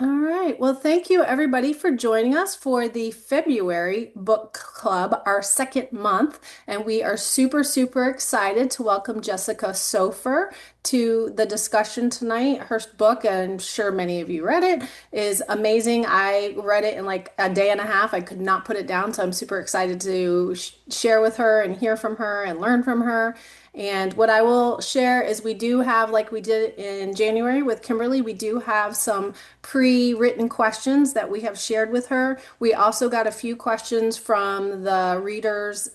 All right. Well, thank you everybody for joining us for the February book club, our second month. And we are super, super excited to welcome Jessica Soffer to the discussion tonight. Her book, and I'm sure many of you read it, is amazing. I read it in like a day and a half. I could not put it down. So I'm super excited to share with her and hear from her and learn from her. And what I will share is we do have, like we did in January with Kimberly, we do have some pre-written questions that we have shared with her. We also got a few questions from the readers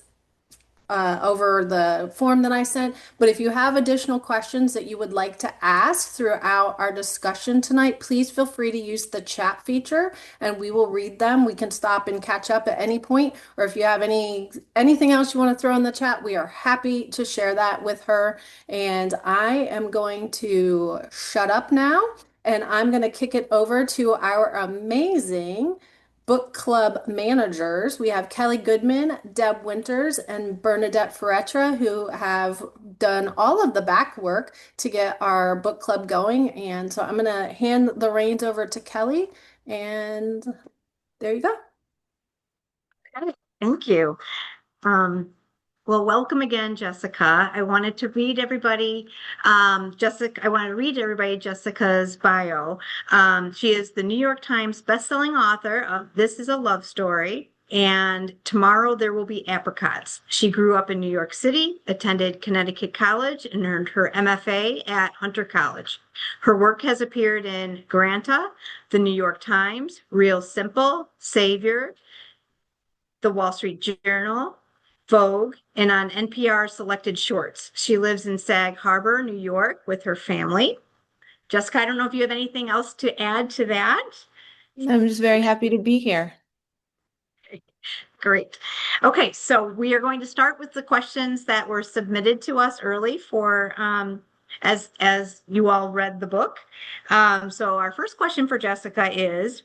over the form that I sent. But if you have additional questions that you would like to ask throughout our discussion tonight, please feel free to use the chat feature and we will read them. We can stop and catch up at any point, or if you have anything else you want to throw in the chat, we are happy to share that with her. And I am going to shut up now and I'm going to kick it over to our amazing book club managers. We have Kelly Goodman, Deb Winters, and Bernadette Ferretra, who have done all of the back work to get our book club going. And so I'm going to hand the reins over to Kelly, and there you go. Okay, thank you. Um, well, welcome again, Jessica. I wanted to read everybody, I want to read everybody Jessica's bio. She is the New York Times bestselling author of This Is a Love Story and Tomorrow There Will Be Apricots. She grew up in New York City, attended Connecticut College, and earned her MFA at Hunter College. Her work has appeared in Granta, The New York Times, Real Simple, Savior, The Wall Street Journal, Vogue, and on NPR Selected Shorts. She lives in Sag Harbor, New York, with her family. Jessica, I don't know if you have anything else to add to that. I'm just very happy to be here. Great. Okay, so we are going to start with the questions that were submitted to us early for as you all read the book. So our first question for Jessica is,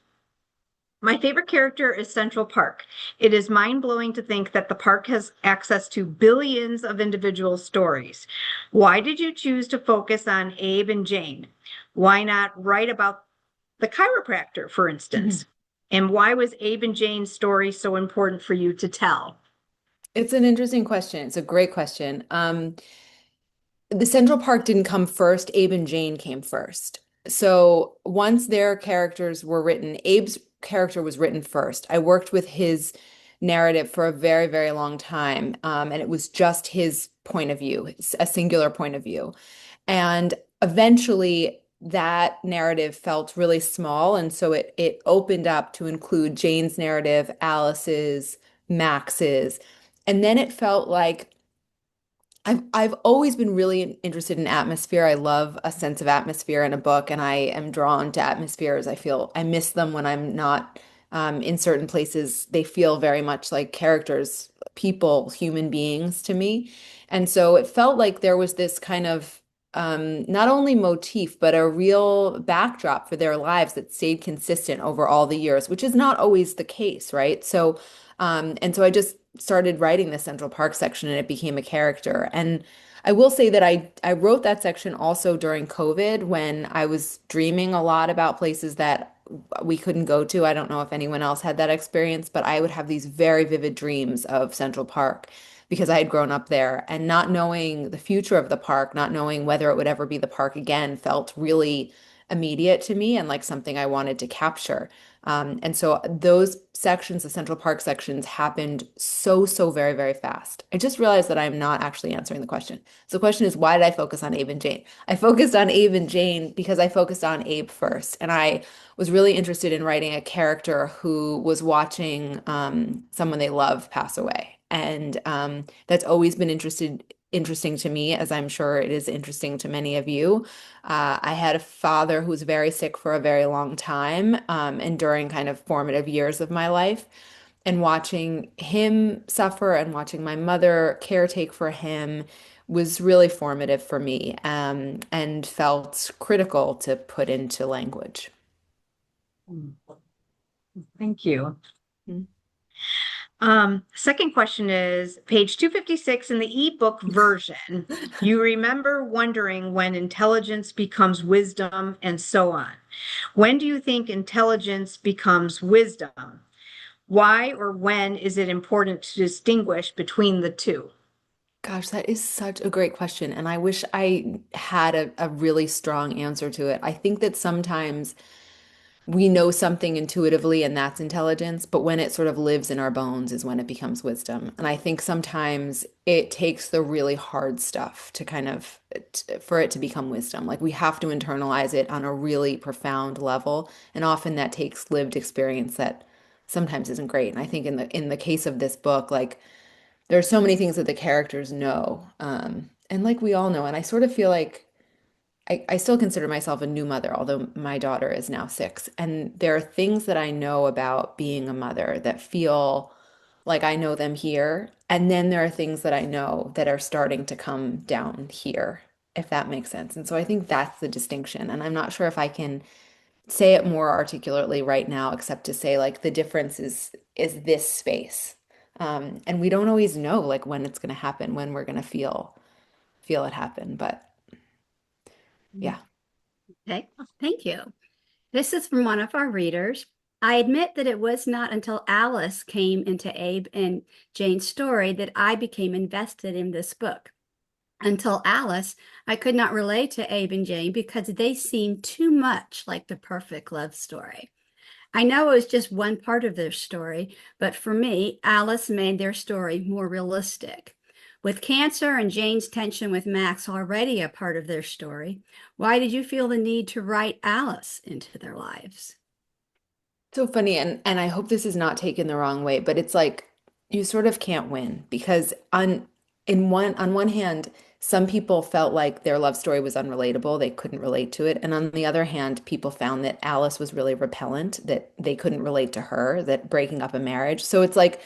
my favorite character is Central Park. It is mind-blowing to think that the park has access to billions of individual stories. Why did you choose to focus on Abe and Jane? Why not write about the chiropractor, for instance? And why was Abe and Jane's story so important for you to tell? It's an interesting question. It's a great question. The Central Park didn't come first. Abe and Jane came first. So once their characters were written, Abe's character was written first. I worked with his narrative for a very, very long time, and it was just his point of view, a singular point of view. And eventually, that narrative felt really small, and so it opened up to include Jane's narrative, Alice's, Max's, and then it felt like I've always been really interested in atmosphere. I love a sense of atmosphere in a book, and I am drawn to atmospheres. I feel I miss them when I'm not in certain places. They feel very much like characters, people, human beings to me. And so it felt like there was this kind of not only motif, but a real backdrop for their lives that stayed consistent over all the years, which is not always the case, right? So, and so I just started writing the Central Park section and it became a character. And I will say that I wrote that section also during COVID when I was dreaming a lot about places that we couldn't go to. I don't know if anyone else had that experience, but I would have these very vivid dreams of Central Park because I had grown up there and not knowing the future of the park, not knowing whether it would ever be the park again, felt really immediate to me and like something I wanted to capture. And so those sections, the Central Park sections, happened so very, very fast. I just realized that I'm not actually answering the question. So the question is, why did I focus on Abe and Jane? I focused on Abe and Jane because I focused on Abe first. And I was really interested in writing a character who was watching someone they love pass away. And that's always been interesting to me, as I'm sure it is interesting to many of you. I had a father who was very sick for a very long time, and during kind of formative years of my life. And watching him suffer and watching my mother caretake for him was really formative for me, and felt critical to put into language. Thank you. Second question is page 256 in the ebook version. You remember wondering when intelligence becomes wisdom and so on. When do you think intelligence becomes wisdom? Why or when is it important to distinguish between the two? Gosh, that is such a great question. And I wish I had a really strong answer to it. I think that sometimes we know something intuitively and that's intelligence, but when it sort of lives in our bones is when it becomes wisdom. And I think sometimes it takes the really hard stuff to kind of for it to become wisdom. Like we have to internalize it on a really profound level, and often that takes lived experience that sometimes isn't great. And I think in the case of this book, like there's so many things that the characters know, and like we all know, and I sort of feel like I still consider myself a new mother, although my daughter is now 6. And there are things that I know about being a mother that feel like I know them here. And then there are things that I know that are starting to come down here, if that makes sense. And so I think that's the distinction. And I'm not sure if I can say it more articulately right now, except to say like the difference is this space. And we don't always know like when it's going to happen, when we're going to feel it happen. But yeah. Okay, thank you. This is from one of our readers. I admit that it was not until Alice came into Abe and Jane's story that I became invested in this book. Until Alice, I could not relate to Abe and Jane because they seemed too much like the perfect love story. I know it was just one part of their story, but for me, Alice made their story more realistic. With cancer and Jane's tension with Max already a part of their story, why did you feel the need to write Alice into their lives? So funny, and I hope this is not taken the wrong way, but it's like you sort of can't win because on one hand, some people felt like their love story was unrelatable, they couldn't relate to it, and on the other hand, people found that Alice was really repellent, that they couldn't relate to her, that breaking up a marriage. So it's like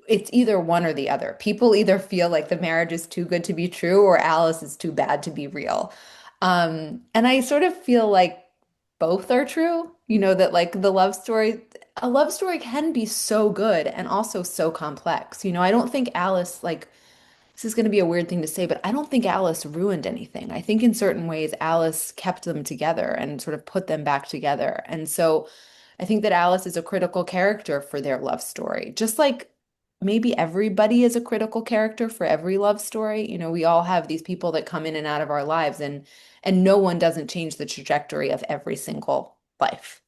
it's either one or the other. People either feel like the marriage is too good to be true or Alice is too bad to be real. And I sort of feel like both are true. You know, that like a love story can be so good and also so complex. You know, I don't think Alice, like, this is going to be a weird thing to say, but I don't think Alice ruined anything. I think in certain ways, Alice kept them together and sort of put them back together. And so I think that Alice is a critical character for their love story, just like maybe everybody is a critical character for every love story. You know, we all have these people that come in and out of our lives, and no one doesn't change the trajectory of every single life,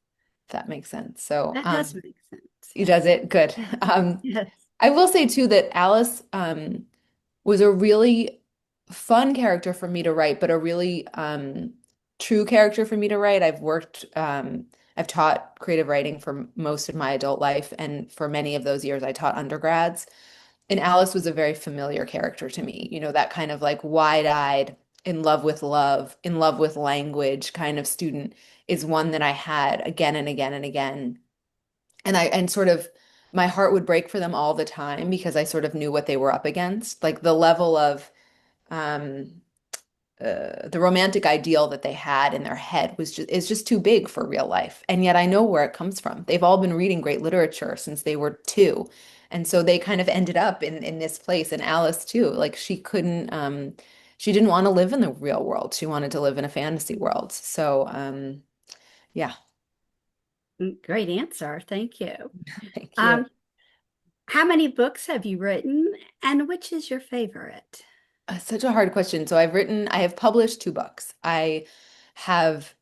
if that makes sense. So, That does make sense. he does it good. Yes. I will say too that Alice, was a really fun character for me to write, but a really true character for me to write. I've taught creative writing for most of my adult life, and for many of those years, I taught undergrads. And Alice was a very familiar character to me, you know, that kind of like wide-eyed, in love, in love with language kind of student is one that I had again and again and again. And sort of my heart would break for them all the time because I sort of knew what they were up against. Like the level of um, the romantic ideal that they had in their head was just is just too big for real life. And yet I know where it comes from. They've all been reading great literature since they were 2. And so they kind of ended up in this place. And Alice too, like she didn't want to live in the real world. She wanted to live in a fantasy world. So yeah, Great answer. Thank you. thank you. Um, how many books have you written, and which is your favorite? Such a hard question. So I have published 2 books. I have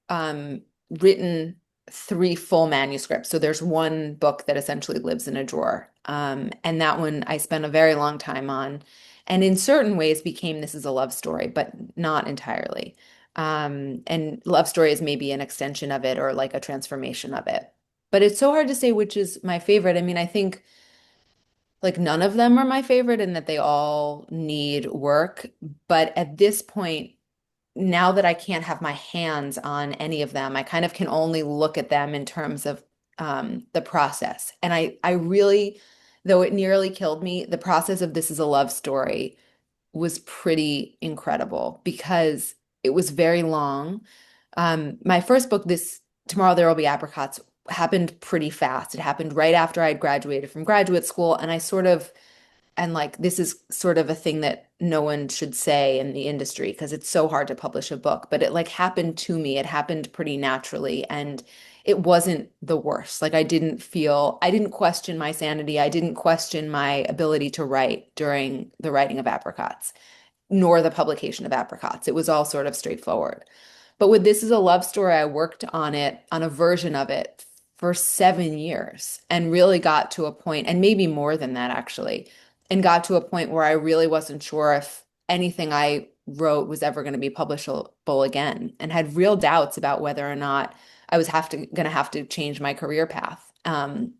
um, written 3 full manuscripts. So there's one book that essentially lives in a drawer. And that one I spent a very long time on. And in certain ways became this is a love story, but not entirely. And love story is maybe an extension of it or like a transformation of it. But it's so hard to say which is my favorite. I mean, I think like none of them are my favorite and that they all need work. But at this point, now that I can't have my hands on any of them, I kind of can only look at them in terms of the process. And I really, though it nearly killed me, the process of This Is a Love Story was pretty incredible because it was very long. My first book, this Tomorrow There Will Be Apricots, happened pretty fast. It happened right after I'd graduated from graduate school, and and like this is sort of a thing that no one should say in the industry because it's so hard to publish a book, but it like happened to me. It happened pretty naturally, and it wasn't the worst. Like I didn't question my sanity. I didn't question my ability to write during the writing of Apricots, nor the publication of Apricots. It was all sort of straightforward. But with This Is a Love Story, I worked on it, on a version of it for 7 years and really got to a point, and maybe more than that actually, and got to a point where I really wasn't sure if anything I wrote was ever going to be publishable again, and had real doubts about whether or not I was going to have to change my career path. And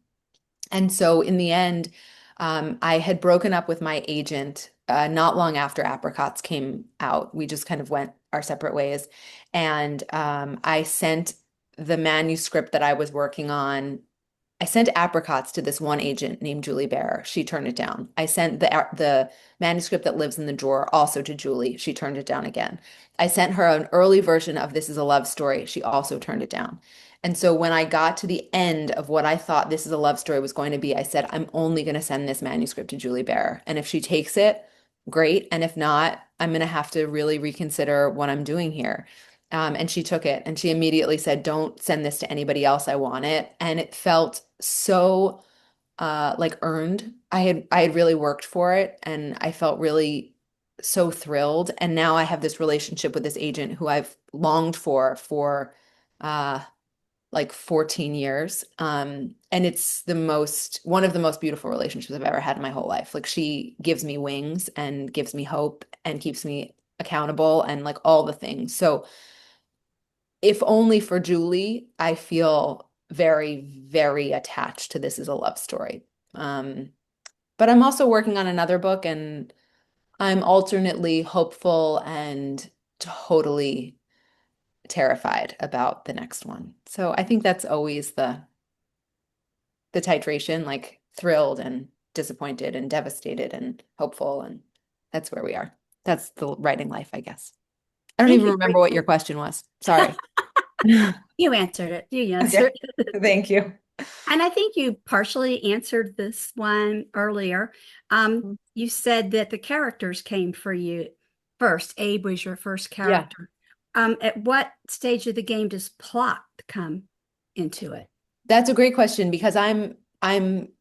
so in the end, I had broken up with my agent not long after Apricots came out. We just kind of went our separate ways. And I sent the manuscript that I was working on. I sent Apricots to this one agent named Julie Bear. She turned it down. I sent the manuscript that lives in the drawer also to Julie. She turned it down again. I sent her an early version of This Is a Love Story. She also turned it down. And so when I got to the end of what I thought This Is a Love Story was going to be, I said, I'm only going to send this manuscript to Julie Bear. And if she takes it, great. And if not, I'm going to have to really reconsider what I'm doing here. And she took it and she immediately said, don't send this to anybody else. I want it. And it felt so like earned. I had really worked for it and I felt really so thrilled. And now I have this relationship with this agent who I've longed for uh like 14 years. And it's one of the most beautiful relationships I've ever had in my whole life. Like she gives me wings and gives me hope and keeps me accountable and like all the things. So if only for Julie, I feel very, very attached to This Is a Love Story. Um, but I'm also working on another book and I'm alternately hopeful and totally terrified about the next one. So I think that's always the titration, like thrilled and disappointed and devastated and hopeful, and that's where we are. That's the writing life, I guess. I don't Thank even you. remember what your question was. Sorry. You answered it. You Okay. answered it. Thank you. And I think you partially answered this one earlier. You said that the characters came for you first. Abe was your first Yeah. character. At what stage of the game does plot come into it? That's a great question because I'm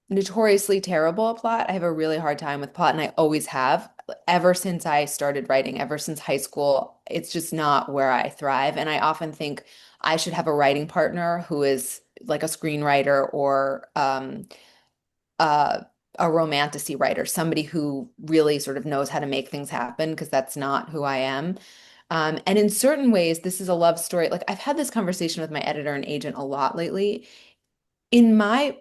notoriously terrible at plot. I have a really hard time with plot and I always have ever since I started writing, ever since high school. It's just not where I thrive. And I often think I should have a writing partner who is like a screenwriter or uh, a romantasy writer, somebody who really sort of knows how to make things happen because that's not who I am. And in certain ways, This Is a Love Story. Like I've had this conversation with my editor and agent a lot lately. In my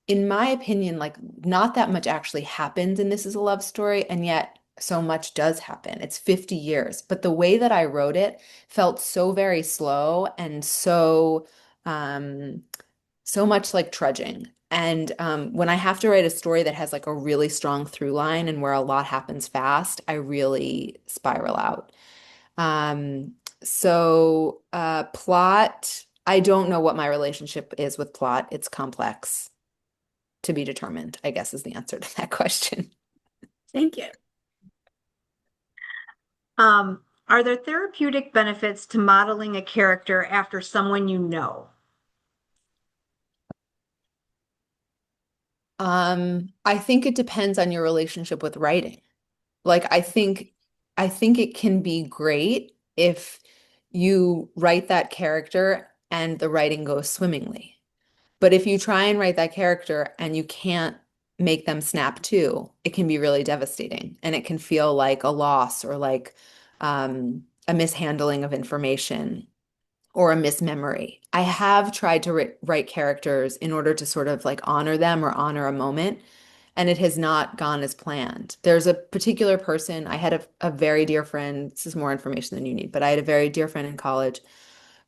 in my opinion, like not that much actually happens in This Is a Love Story, and yet so much does happen. It's 50 years, but the way that I wrote it felt so very slow and um, so much like trudging. And when I have to write a story that has like a really strong through line and where a lot happens fast, I really spiral out. Plot, I don't know what my relationship is with plot. It's complex to be determined, I guess is the answer to that question. Thank you. Are there therapeutic benefits to modeling a character after someone you know? I think it depends on your relationship with writing. Like I think it can be great if you write that character and the writing goes swimmingly. But if you try and write that character and you can't make them snap to, it can be really devastating and it can feel like a loss or like a mishandling of information or a mismemory. I have tried to write characters in order to sort of like honor them or honor a moment, and it has not gone as planned. There's a particular person, I had a very dear friend, this is more information than you need, but I had a very dear friend in college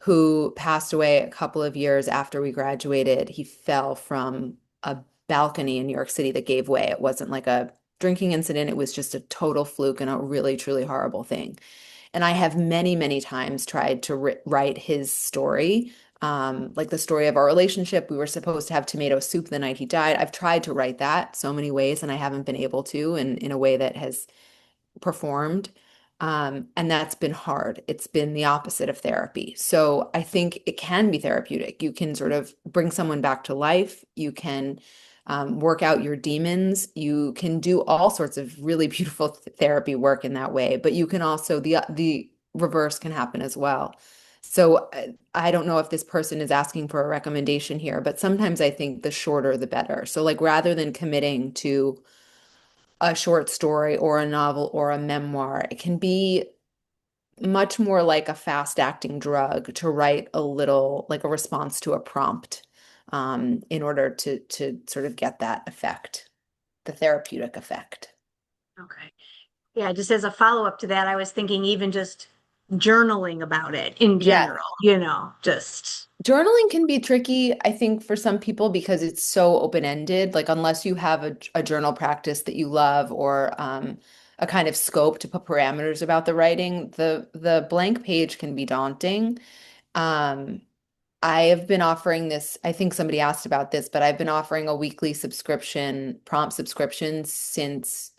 who passed away a couple of years after we graduated. He fell from a balcony in New York City that gave way. It wasn't like a drinking incident, it was just a total fluke and a really, truly horrible thing. And I have many, many times tried to write his story, like the story of our relationship. We were supposed to have tomato soup the night he died. I've tried to write that so many ways, and I haven't been able to in a way that has performed. And that's been hard. It's been the opposite of therapy. So I think it can be therapeutic. You can sort of bring someone back to life. You can work out your demons. You can do all sorts of really beautiful therapy work in that way. But you can also, the reverse can happen as well. So I don't know if this person is asking for a recommendation here, but sometimes I think the shorter the better. So like rather than committing to a short story or a novel or a memoir. It can be much more like a fast acting drug to write a little, like a response to a prompt, in order to sort of get that effect, the therapeutic effect. Okay. Yeah, just as a follow-up to that, I was thinking even just journaling about it in Yeah. general, just Journaling can be tricky, I think, for some people because it's so open-ended. Like, unless you have a journal practice that you love or a kind of scope to put parameters about the writing, the blank page can be daunting. Um, I have been offering this, I think somebody asked about this, but I've been offering a weekly subscription, prompt subscription since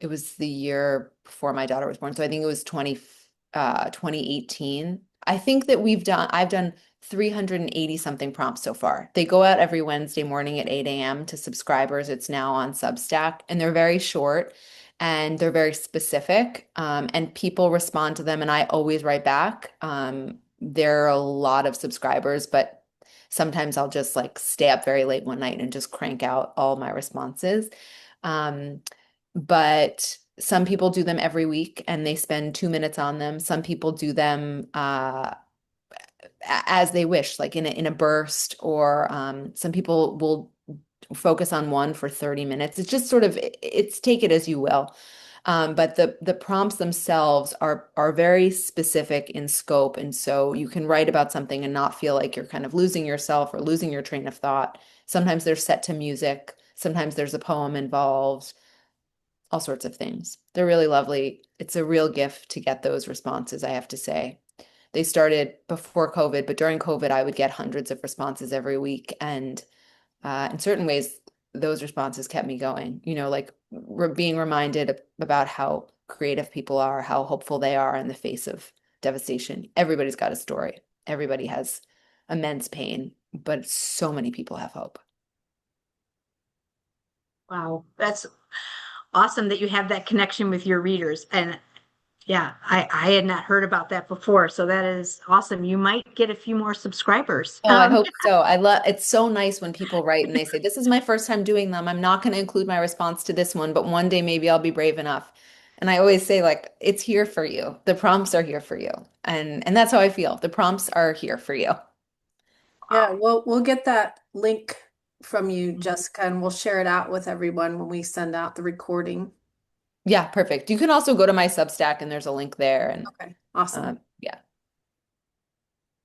it was the year before my daughter was born. So I think it was 2018. I think that I've done 380 something prompts so far. They go out every Wednesday morning at 8 a.m. to subscribers. It's now on Substack, and they're very short and they're very specific. And people respond to them, and I always write back. There are a lot of subscribers, but sometimes I'll just like stay up very late one night and just crank out all my responses. Um, but some people do them every week and they spend 2 minutes on them. Some people do them as they wish, like in a burst, or some people will focus on one for 30 minutes. It's just sort of it's take it as you will. But the prompts themselves are very specific in scope, and so you can write about something and not feel like you're kind of losing yourself or losing your train of thought. Sometimes they're set to music, sometimes there's a poem involved, all sorts of things. They're really lovely. It's a real gift to get those responses, I have to say. They started before COVID, but during COVID, I would get hundreds of responses every week. And in certain ways, those responses kept me going, like being reminded about how creative people are, how hopeful they are in the face of devastation. Everybody's got a story. Everybody has immense pain, but so many people have hope. wow, that's awesome that you have that connection with your readers. And yeah, I had not heard about that before. So that is awesome. You might get a few more subscribers. Oh, I hope so. I love it's so nice when people write and they say, "This is my first time doing them. I'm not going to include my response to this one, but one day maybe I'll be brave enough." And I always say, like, it's here for you. The prompts are here for you. And that's how I feel. The prompts are here for you. Yeah, we'll get that link from you, Jessica, and we'll share it out with everyone when we send out the recording. Yeah, perfect. You can also go to my Substack and there's a link there. And Okay, awesome. yeah.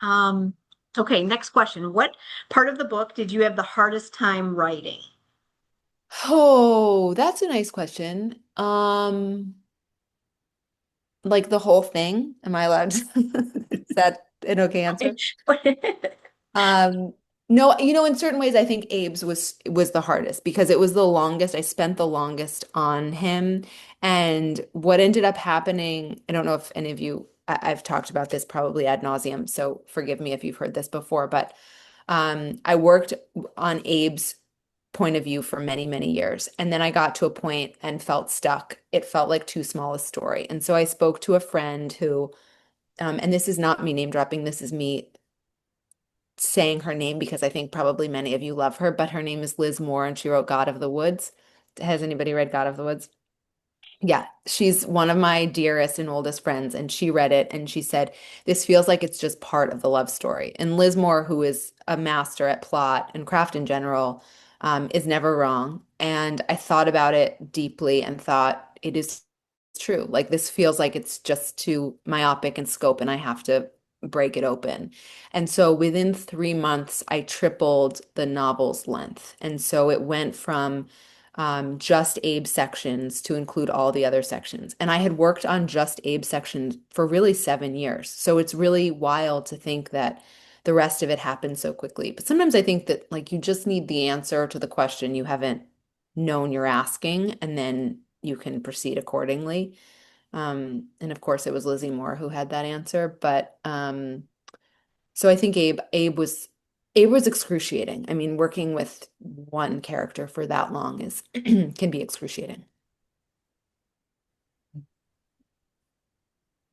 Um, okay, next question. What part of the book did you have the hardest time writing? Oh, that's a nice question. Like the whole thing. Am I allowed to? Is that an okay answer? Um, no, in certain ways, I think Abe's was the hardest because it was the longest. I spent the longest on him. And what ended up happening, I don't know if any of you, I've talked about this probably ad nauseum, so forgive me if you've heard this before, but I worked on Abe's point of view for many, many years. And then I got to a point and felt stuck. It felt like too small a story. And so I spoke to a friend who, and this is not me name dropping, this is me saying her name because I think probably many of you love her, but her name is Liz Moore and she wrote God of the Woods. Has anybody read God of the Woods? Yeah, she's one of my dearest and oldest friends, and she read it and she said, "This feels like it's just part of the love story." And Liz Moore, who is a master at plot and craft in general, is never wrong. And I thought about it deeply and thought it is true. Like this feels like it's just too myopic in scope, and I have to break it open. And so within 3 months, I tripled the novel's length. And so it went from just Abe sections to include all the other sections. And I had worked on just Abe sections for really 7 years. So it's really wild to think that the rest of it happened so quickly. But sometimes I think that like you just need the answer to the question you haven't known you're asking, and then you can proceed accordingly. And of course, it was Lizzie Moore who had that answer. But so I think Abe was excruciating. I mean, working with one character for that long is can be excruciating.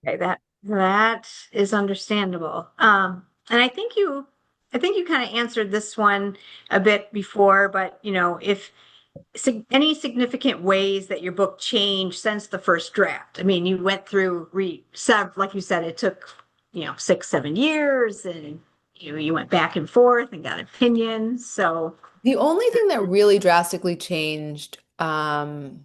Okay, that is understandable. And I think you kind of answered this one a bit before, but if any significant ways that your book changed since the first draft. I mean, you went through like you said, it took 6, 7 years, and you went back and forth and got opinions. So The only thing that really drastically changed, well,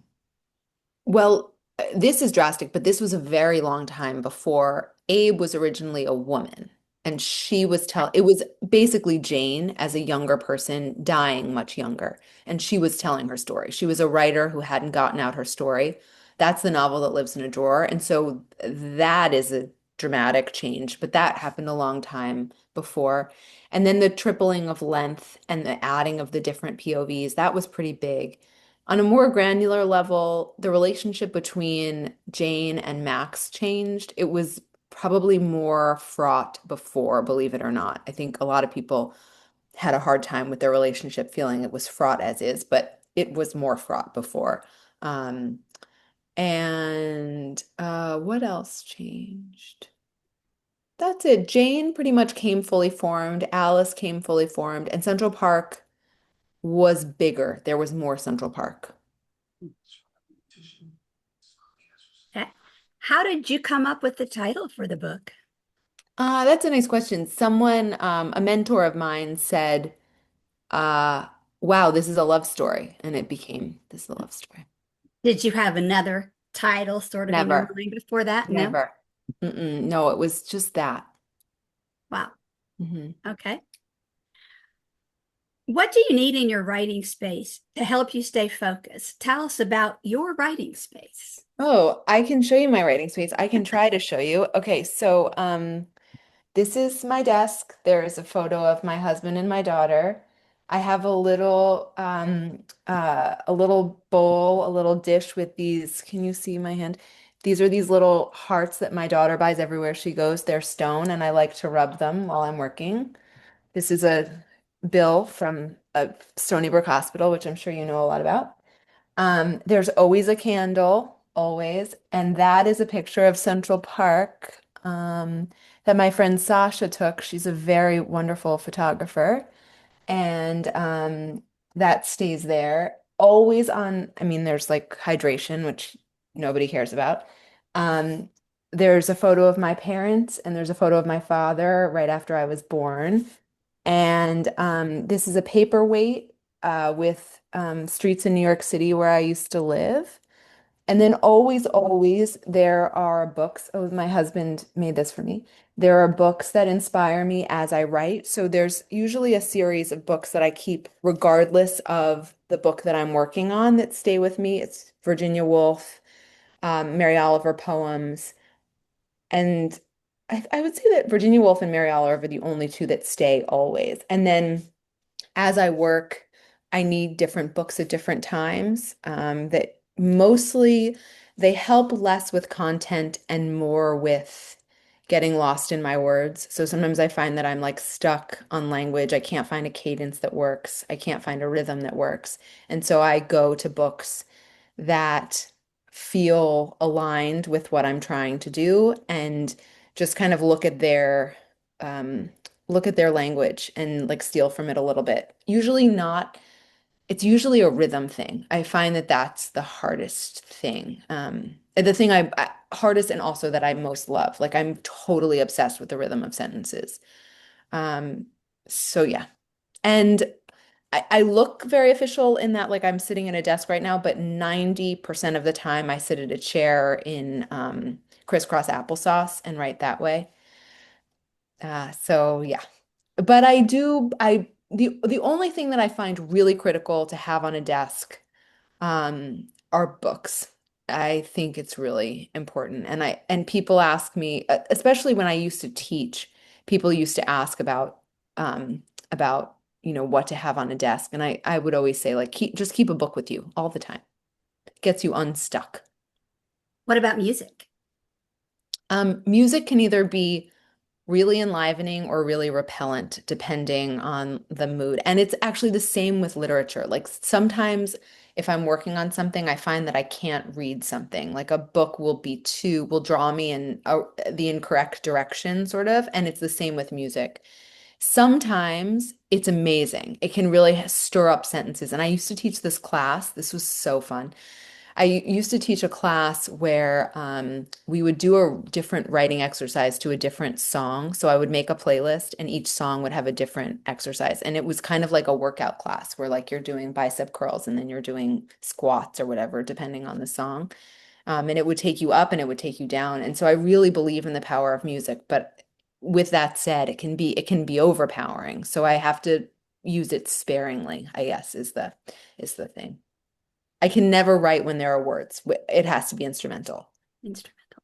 this is drastic, but this was a very long time before Abe was originally a woman. And it was basically Jane as a younger person dying much younger. And she was telling her story. She was a writer who hadn't gotten out her story. That's the novel that lives in a drawer. And so that is a dramatic change, but that happened a long time before. And then the tripling of length and the adding of the different POVs, that was pretty big. On a more granular level, the relationship between Jane and Max changed. It was probably more fraught before, believe it or not. I think a lot of people had a hard time with their relationship, feeling it was fraught as is, but it was more fraught before. Um, and what else changed? That's it. Jane pretty much came fully formed. Alice came fully formed, and Central Park was bigger. There was more Central Park. How did you come up with the title for the book? That's a nice question. A mentor of mine said, uh, wow, this is a love story. And it became This is a love story. Did you have another title sort of in your Never, mind before that? No? never. No, it was just that. Wow. Mhm. Okay. What do you need in your writing space to help you stay focused? Tell us about your writing space. Oh, I can show you my writing space. I can try to show you. Okay, so this is my desk. There is a photo of my husband and my daughter. I have a little bowl, a little dish with these. Can you see my hand? These are these little hearts that my daughter buys everywhere she goes. They're stone, and I like to rub them while I'm working. This is a bill from a Stony Brook Hospital, which I'm sure you know a lot about. There's always a candle, always, and that is a picture of Central Park that my friend Sasha took. She's a very wonderful photographer, and that stays there. Always on, I mean, there's like hydration, which nobody cares about. Um, there's a photo of my parents, and there's a photo of my father right after I was born. And this is a paperweight with streets in New York City where I used to live. And then always, there are books. Oh, my husband made this for me. There are books that inspire me as I write. So there's usually a series of books that I keep regardless of the book that I'm working on that stay with me. It's Virginia Woolf, Mary Oliver poems. And I would say that Virginia Woolf and Mary Oliver are the only two that stay always. And then as I work, I need different books at different times that mostly they help less with content and more with getting lost in my words. So sometimes I find that I'm like stuck on language. I can't find a cadence that works. I can't find a rhythm that works. And so I go to books that feel aligned with what I'm trying to do and just kind of um, look at their language and like steal from it a little bit. It's usually a rhythm thing. I find that that's the hardest thing. The thing hardest and also that I most love. Like I'm totally obsessed with the rhythm of sentences. Um, so yeah. And I look very official in that like I'm sitting at a desk right now, but 90% of the time I sit at a chair in crisscross applesauce and write that way. So yeah. But I do I the only thing that I find really critical to have on a desk are books. I think it's really important. And people ask me, especially when I used to teach, people used to ask about, what to have on a desk. And I would always say, like, just keep a book with you all the time. It gets you unstuck. What about music? Music can either be really enlivening or really repellent, depending on the mood. And it's actually the same with literature. Like sometimes if I'm working on something, I find that I can't read something. Like a book will draw me in the incorrect direction, sort of. And it's the same with music. Sometimes it's amazing. It can really stir up sentences. And I used to teach this class. This was so fun. I used to teach a class where we would do a different writing exercise to a different song. So I would make a playlist and each song would have a different exercise. And it was kind of like a workout class where like you're doing bicep curls and then you're doing squats or whatever, depending on the song. And it would take you up and it would take you down. And so I really believe in the power of music. But with that said, it can be overpowering. So I have to use it sparingly, I guess, is the thing. I can never write when there are words. It has to be instrumental. Instrumental.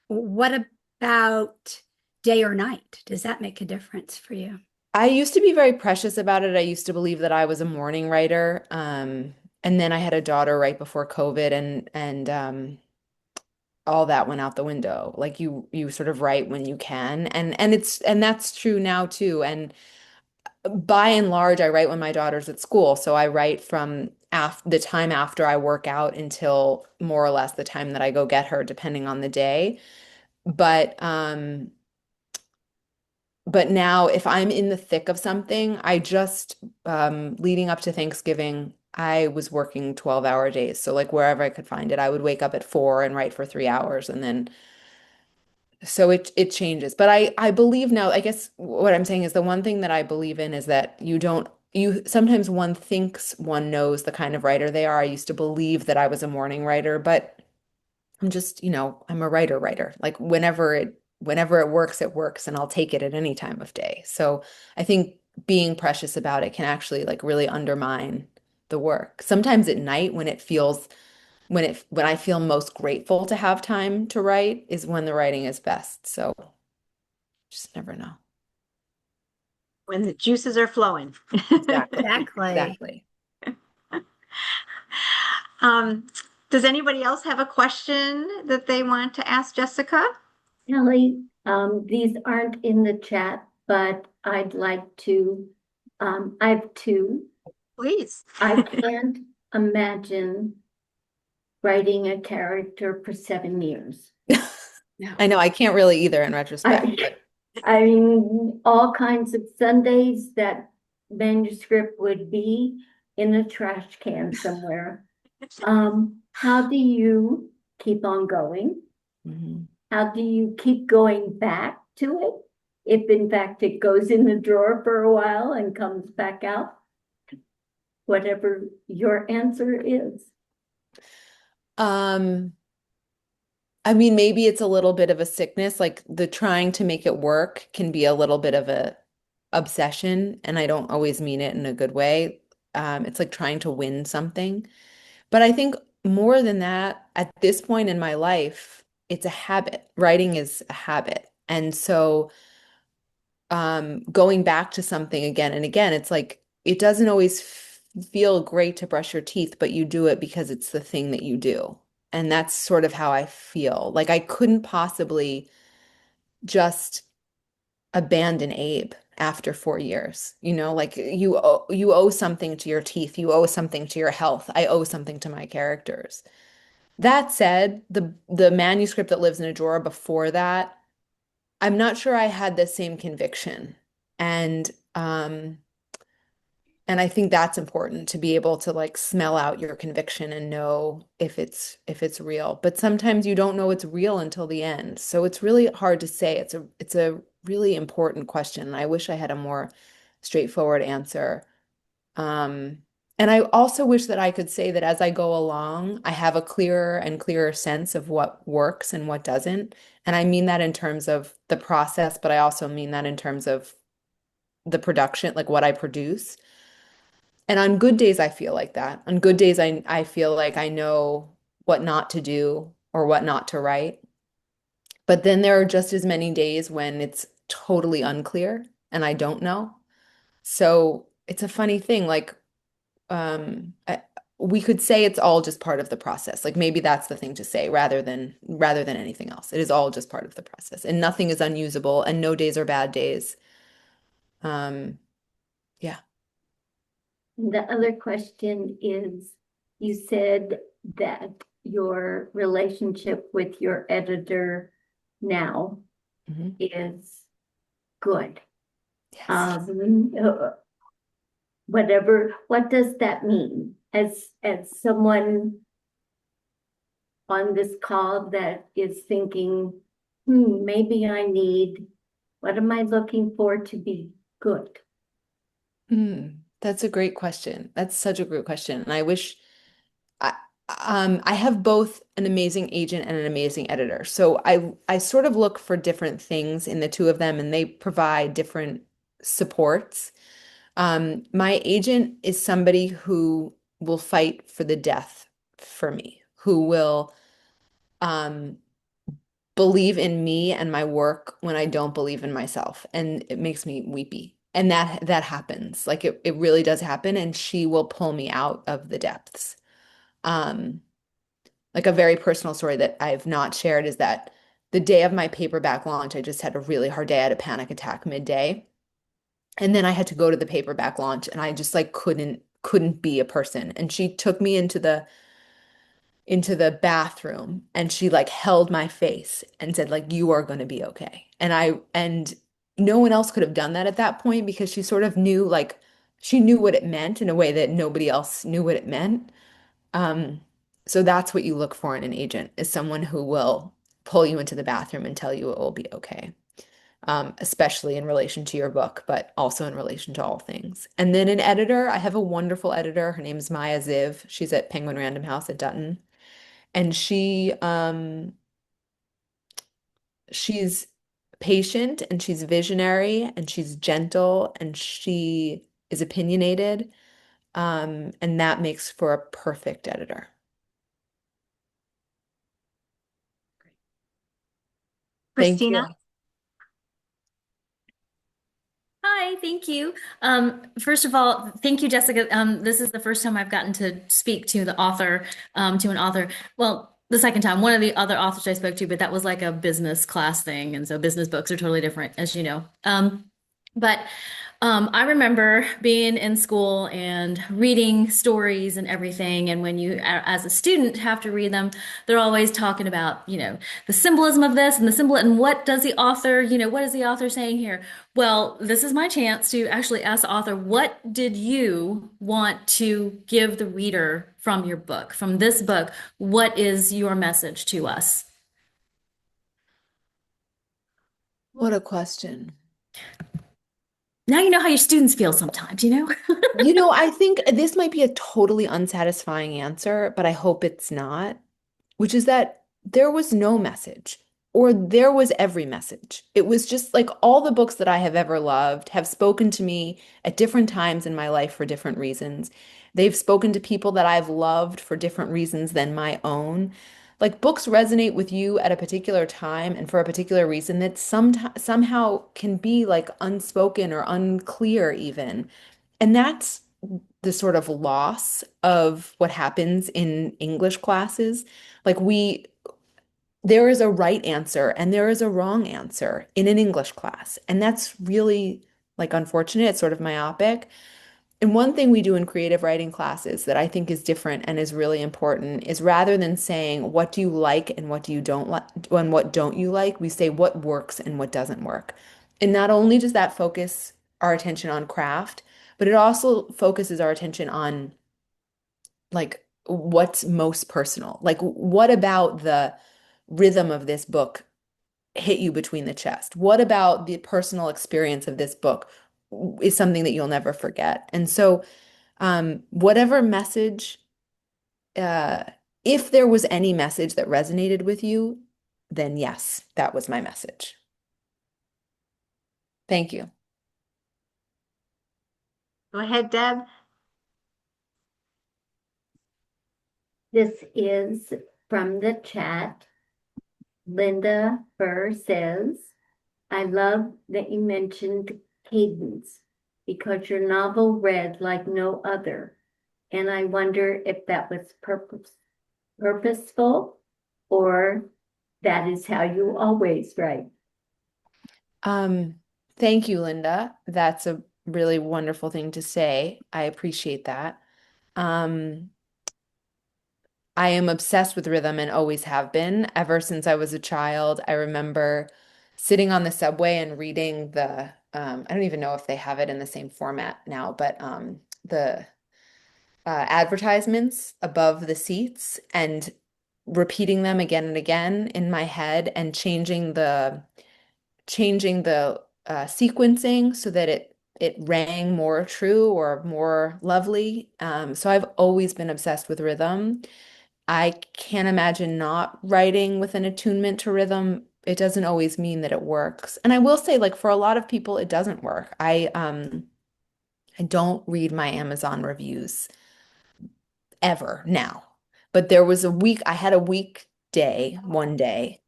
What about day or night? Does that make a difference for you? I used to be very precious about it. I used to believe that I was a morning writer. And then I had a daughter right before COVID and all that went out the window. Like you sort of write when you can. And that's true now too. And by and large, I write when my daughter's at school. So I write from the time after I work out until more or less the time that I go get her, depending on the day. But but now if I'm in the thick of something, I just leading up to Thanksgiving, I was working 12-hour days. So like wherever I could find it, I would wake up at 4 and write for 3 hours and then so it changes. But I believe now, I guess what I'm saying is the one thing that I believe in is that you sometimes one thinks one knows the kind of writer they are. I used to believe that I was a morning writer, but I'm just, I'm a writer. Like whenever it works and I'll take it at any time of day. So I think being precious about it can actually like really undermine the work. Sometimes at night when I feel most grateful to have time to write is when the writing is best. So just never know. When the juices are flowing. Exactly. Exactly. Exactly. Um, does anybody else have a question that they want to ask Jessica? Kelly, these aren't in the chat, but I'd like to, I have two. Please. I can't imagine writing a character for 7 years. No. I know I can't really either in retrospect, I, but I mean, all kinds of Sundays that manuscript would be in a trash can somewhere. How do you keep on going? mhm. How do you keep going back to it? If in fact it goes in the drawer for a while and comes back out, whatever your answer is. Um, I mean, maybe it's a little bit of a sickness, like the trying to make it work can be a little bit of a obsession, and I don't always mean it in a good way. It's like trying to win something. But I think more than that, at this point in my life, it's a habit. Writing is a habit. And so going back to something again and again, it's like it doesn't always feel great to brush your teeth, but you do it because it's the thing that you do. And that's sort of how I feel. Like I couldn't possibly just abandon Abe after 4 years. Like you owe something to your teeth, you owe something to your health. I owe something to my characters. That said, the manuscript that lives in a drawer before that, I'm not sure I had the same conviction. And and I think that's important to be able to like smell out your conviction and know if it's real. But sometimes you don't know it's real until the end. So it's really hard to say. It's a really important question. And I wish I had a more straightforward answer. Um, and I also wish that I could say that as I go along, I have a clearer and clearer sense of what works and what doesn't. And I mean that in terms of the process, but I also mean that in terms of the production, like what I produce. And on good days, I feel like that. On good days, I feel like I know what not to do or what not to write. But then there are just as many days when it's totally unclear and I don't know. So it's a funny thing. Like, we could say it's all just part of the process. Like maybe that's the thing to say rather than anything else. It is all just part of the process, and nothing is unusable, and no days are bad days. Um, yeah. The other question is, you said that your relationship with your editor now Mhm. is good. Yes. What does that mean? As someone on this call that is thinking, maybe what am I looking for to be good? That's a great question. That's such a great question. And I wish I I have both an amazing agent and an amazing editor. So I sort of look for different things in the two of them, and they provide different supports. My agent is somebody who will fight for the death for me, who will um believe in me and my work when I don't believe in myself. And it makes me weepy. And that happens. Like it really does happen. And she will pull me out of the depths. Um, like a very personal story that I've not shared is that the day of my paperback launch, I just had a really hard day. I had a panic attack midday. And then I had to go to the paperback launch and I just like couldn't be a person. And she took me into the bathroom and she like held my face and said like you are going to be okay. And no one else could have done that at that point because she sort of knew like she knew what it meant in a way that nobody else knew what it meant. Um so that's what you look for in an agent is someone who will pull you into the bathroom and tell you it will be okay. Especially in relation to your book, but also in relation to all things. And then an editor, I have a wonderful editor. Her name is Maya Ziv. She's at Penguin Random House at Dutton. And she's patient and she's visionary and she's gentle and she is opinionated. And that makes for a perfect editor. Thank you. Christina? Hi, thank you. First of all, thank you, Jessica. This is the first time I've gotten to speak to the author, to an author. Well, the second time, one of the other authors I spoke to, but that was like a business class thing, and so business books are totally different, as you know. But I remember being in school and reading stories and everything. And when you, as a student, have to read them, they're always talking about, the symbolism of this and the symbol and what does the author, what is the author saying here? Well, this is my chance to actually ask the author, what did you want to give the reader from your book, from this book? What is your message to us? What a question. Now you know how your students feel sometimes, you know? I think this might be a totally unsatisfying answer, but I hope it's not, which is that there was no message, or there was every message. It was just like all the books that I have ever loved have spoken to me at different times in my life for different reasons. They've spoken to people that I've loved for different reasons than my own. Like books resonate with you at a particular time and for a particular reason that somehow can be like unspoken or unclear even. And that's the sort of loss of what happens in English classes. Like there is a right answer and there is a wrong answer in an English class. And that's really like unfortunate. It's sort of myopic. And one thing we do in creative writing classes that I think is different and is really important is rather than saying what do you like and what do you don't like and what don't you like, we say what works and what doesn't work. And not only does that focus our attention on craft, but it also focuses our attention on like what's most personal. Like what about the rhythm of this book hit you between the chest? What about the personal experience of this book is something that you'll never forget? And so whatever message, uh, if there was any message that resonated with you, then yes, that was my message. Thank you. Go ahead, Deb. This is from the chat. Linda Burr says, I love that you mentioned cadence because your novel read like no other. And I wonder if that was purposeful or that is how you always write. Um, Thank you, Linda. That's a really wonderful thing to say. I appreciate that. Um, I am obsessed with rhythm and always have been ever since I was a child. I remember sitting on the subway and reading I don't even know if they have it in the same format now, but the advertisements above the seats and repeating them again and again in my head and changing the sequencing so that it rang more true or more lovely. So I've always been obsessed with rhythm. I can't imagine not writing with an attunement to rhythm. It doesn't always mean that it works. And I will say, like, for a lot of people, it doesn't work. I don't read my Amazon reviews ever now. But there was a week, I had a weekday one day,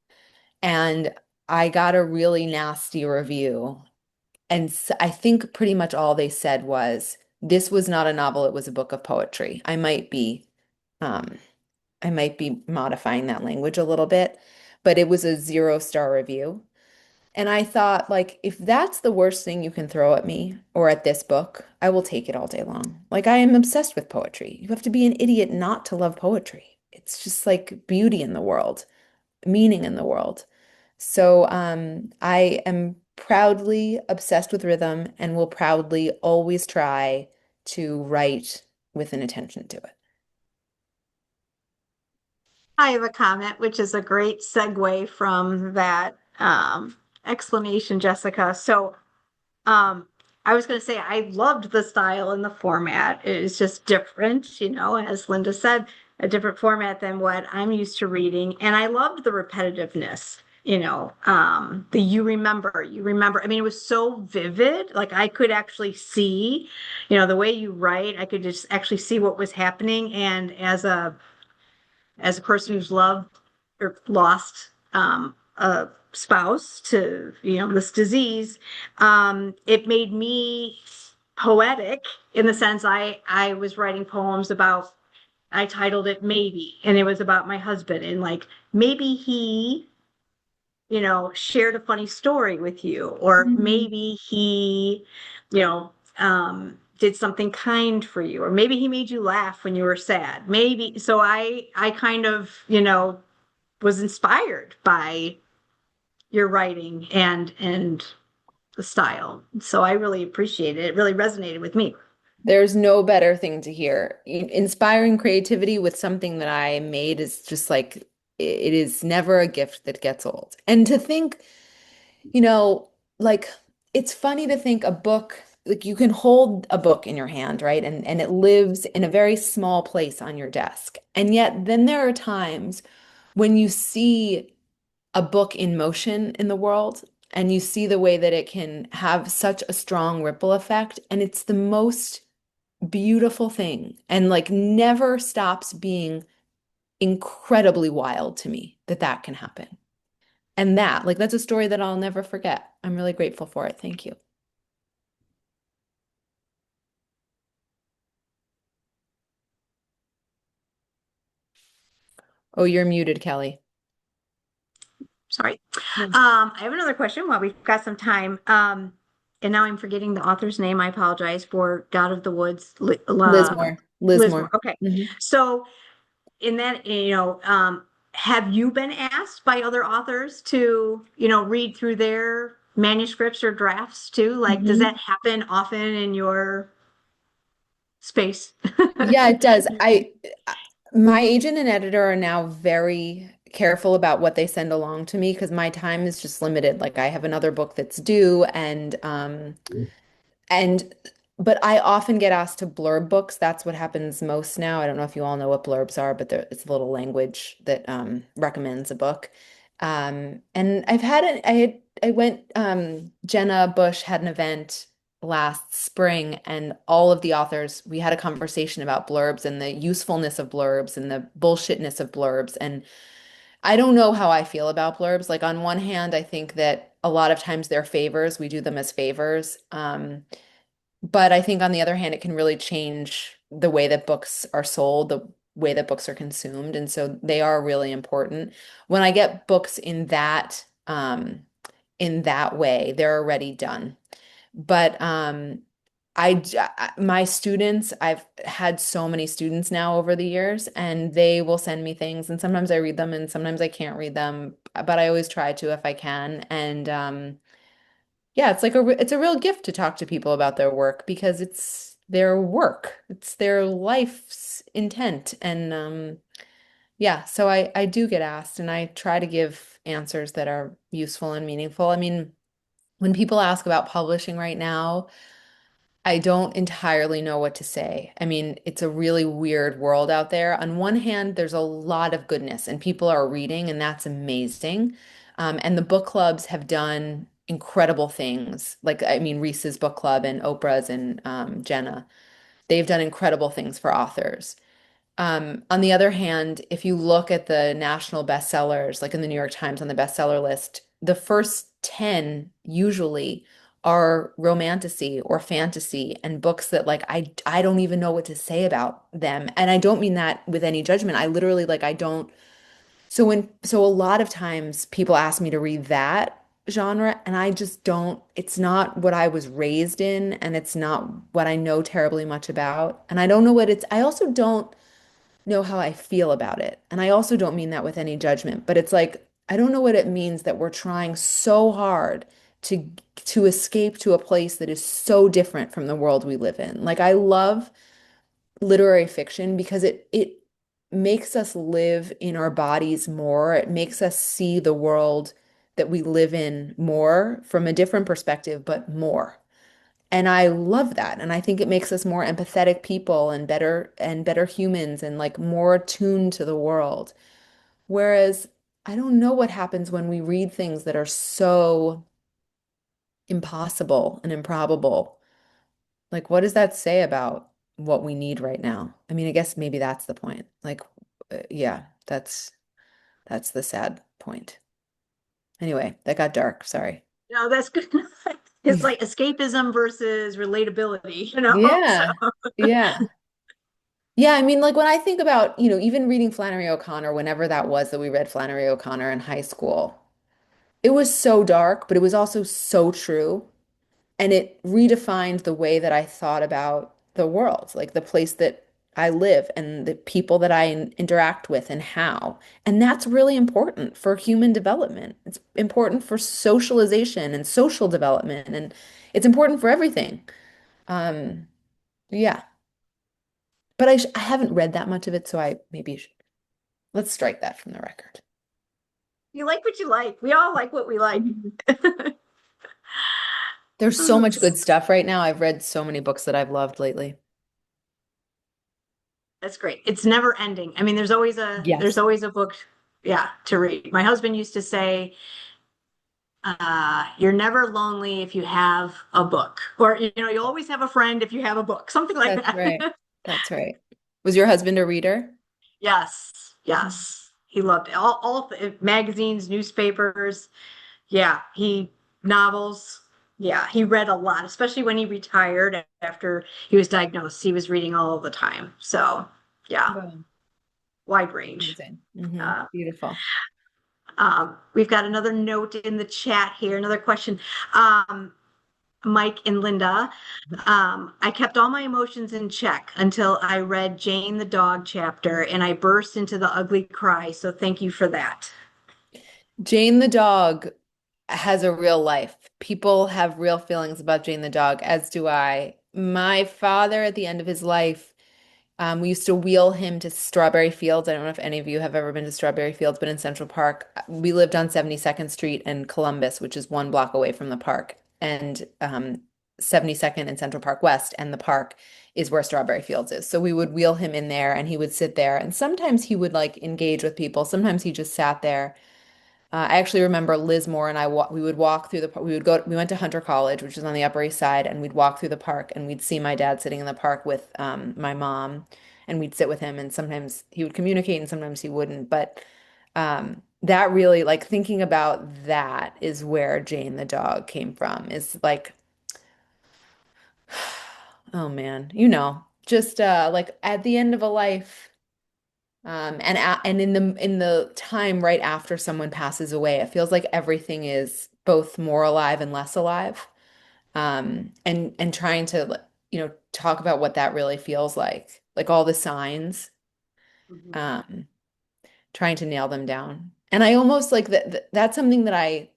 and I got a really nasty review. And I think pretty much all they said was, this was not a novel, it was a book of poetry. Um, I might be modifying that language a little bit, but it was a 0-star review. And I thought, like, if that's the worst thing you can throw at me or at this book, I will take it all day long. Like, I am obsessed with poetry. You have to be an idiot not to love poetry. It's just like beauty in the world, meaning in the world. So, I am proudly obsessed with rhythm and will proudly always try to write with an attention to it. I have a comment, which is a great segue from that explanation, Jessica. So, um, I was going to say I loved the style and the format. It's just different, as Linda said, a different format than what I'm used to reading. And I loved the repetitiveness, the you remember. I mean, it was so vivid. Like I could actually see, the way you write, I could just actually see what was happening. And as a person who's loved or lost a spouse to this disease, it made me poetic in the sense I was writing poems about. I titled it Maybe, and it was about my husband, and like maybe he shared a funny story with you, or Mhm. maybe he you know did something kind for you, or maybe he made you laugh when you were sad. Maybe so I kind of was inspired by your writing and the style, so I really appreciate it. It really resonated with me. There's no better thing to hear. Inspiring creativity with something that I made is just like, it is never a gift that gets old. And to think, you know, like it's funny to think a book, like you can hold a book in your hand, right? And it lives in a very small place on your desk. And yet then there are times when you see a book in motion in the world and you see the way that it can have such a strong ripple effect. And it's the most beautiful thing and like never stops being incredibly wild to me that that can happen. And that, like, that's a story that I'll never forget. I'm really grateful for it. Thank you. Oh, you're muted, Kelly. Sorry. Yeah. I have another question while we've got some time. And now I'm forgetting the author's name. I apologize. For God of the Woods, Lismore. Lismore. Lismore. Okay. Hmm. So in that, have you been asked by other authors to, read through their manuscripts or drafts too? Like, does Hmm. that happen often in your space? Yeah, it does. My agent and editor are now very careful about what they send along to me because my time is just limited. Like I have another book that's due and but I often get asked to blurb books. That's what happens most now. I don't know if you all know what blurbs are, but it's a little language that recommends a book. And I've had it. I went. Jenna Bush had an event last spring, and all of the authors, we had a conversation about blurbs and the usefulness of blurbs and the bullshitness of blurbs. And I don't know how I feel about blurbs. Like, on one hand, I think that a lot of times they're favors. We do them as favors. But I think on the other hand, it can really change the way that books are sold, the way that books are consumed. And so they are really important. When I get books in that way, they're already done. But my students, I've had so many students now over the years, and they will send me things, and sometimes I read them and sometimes I can't read them, but I always try to if I can. And yeah, it's a real gift to talk to people about their work because it's their work. It's their life's intent. And yeah, so I do get asked and I try to give answers that are useful and meaningful. I mean, when people ask about publishing right now, I don't entirely know what to say. I mean, it's a really weird world out there. On one hand, there's a lot of goodness and people are reading, and that's amazing. And the book clubs have done incredible things. Like, I mean, Reese's book club and Oprah's and Jenna, they've done incredible things for authors. On the other hand, if you look at the national bestsellers, like in the New York Times on the bestseller list, the first 10 usually are romantasy or fantasy and books that like I don't even know what to say about them. And I don't mean that with any judgment. I literally like I don't so a lot of times people ask me to read that genre and I just don't, it's not what I was raised in and it's not what I know terribly much about. And I don't know what it's I also don't know how I feel about it. And I also don't mean that with any judgment, but it's like I don't know what it means that we're trying so hard to to escape to a place that is so different from the world we live in. Like I love literary fiction because it makes us live in our bodies more. It makes us see the world that we live in more from a different perspective, but more. And I love that. And I think it makes us more empathetic people and better humans and like more attuned to the world. Whereas I don't know what happens when we read things that are so impossible and improbable. Like, what does that say about what we need right now? I mean, I guess maybe that's the point. Like, yeah, that's the sad point. Anyway, that got dark. Sorry. No, that's good. It's like escapism versus relatability, Yeah. So Yeah. Yeah, I mean, like when I think about, even reading Flannery O'Connor, whenever that was that we read Flannery O'Connor in high school, it was so dark, but it was also so true. And it redefined the way that I thought about the world, like the place that I live and the people that I interact with and how. And that's really important for human development. It's important for socialization and social development, and it's important for everything. Um, yeah. But I haven't read that much of it, so I maybe let's strike that from the record. you like what you like. We all like what we like. There's so much good stuff right now. I've read so many books that I've loved lately. That's great. It's never ending. I mean, there's Yes. always a book, yeah, to read. My husband used to say, you're never lonely if you have a book. Or, you always have a friend if you have a book, something like That's right. that. That's right. Was your husband a reader? Yes, yes. He loved it. Magazines, newspapers. Yeah, novels. Yeah, he read a lot, especially when he retired after he was diagnosed. He was reading all the time. So, yeah, Wow. wide range. Amazing. Hmm. Uh, Beautiful. we've got another note in the chat here, another question. Mike and Linda, I kept all my emotions in check until I read Jane the Dog chapter and I burst into the ugly cry. So thank you for that. Jane the dog has a real life. People have real feelings about Jane the dog, as do I. My father, at the end of his life, we used to wheel him to Strawberry Fields. I don't know if any of you have ever been to Strawberry Fields, but in Central Park, we lived on 72nd Street in Columbus, which is 1 block away from the park. And 72nd and Central Park West and the park is where Strawberry Fields is. So we would wheel him in there and he would sit there. And sometimes he would like engage with people. Sometimes he just sat there. I actually remember Liz Moore and we would walk through the we went to Hunter College, which is on the Upper East Side, and we'd walk through the park and we'd see my dad sitting in the park with my mom, and we'd sit with him, and sometimes he would communicate and sometimes he wouldn't. But that really, like, thinking about that is where Jane the dog came from, is like, oh man, just like at the end of a life. And in the time right after someone passes away, it feels like everything is both more alive and less alive. And trying to, talk about what that really feels like all the signs, Mhm. um, trying to nail them down. And I almost like that's something that I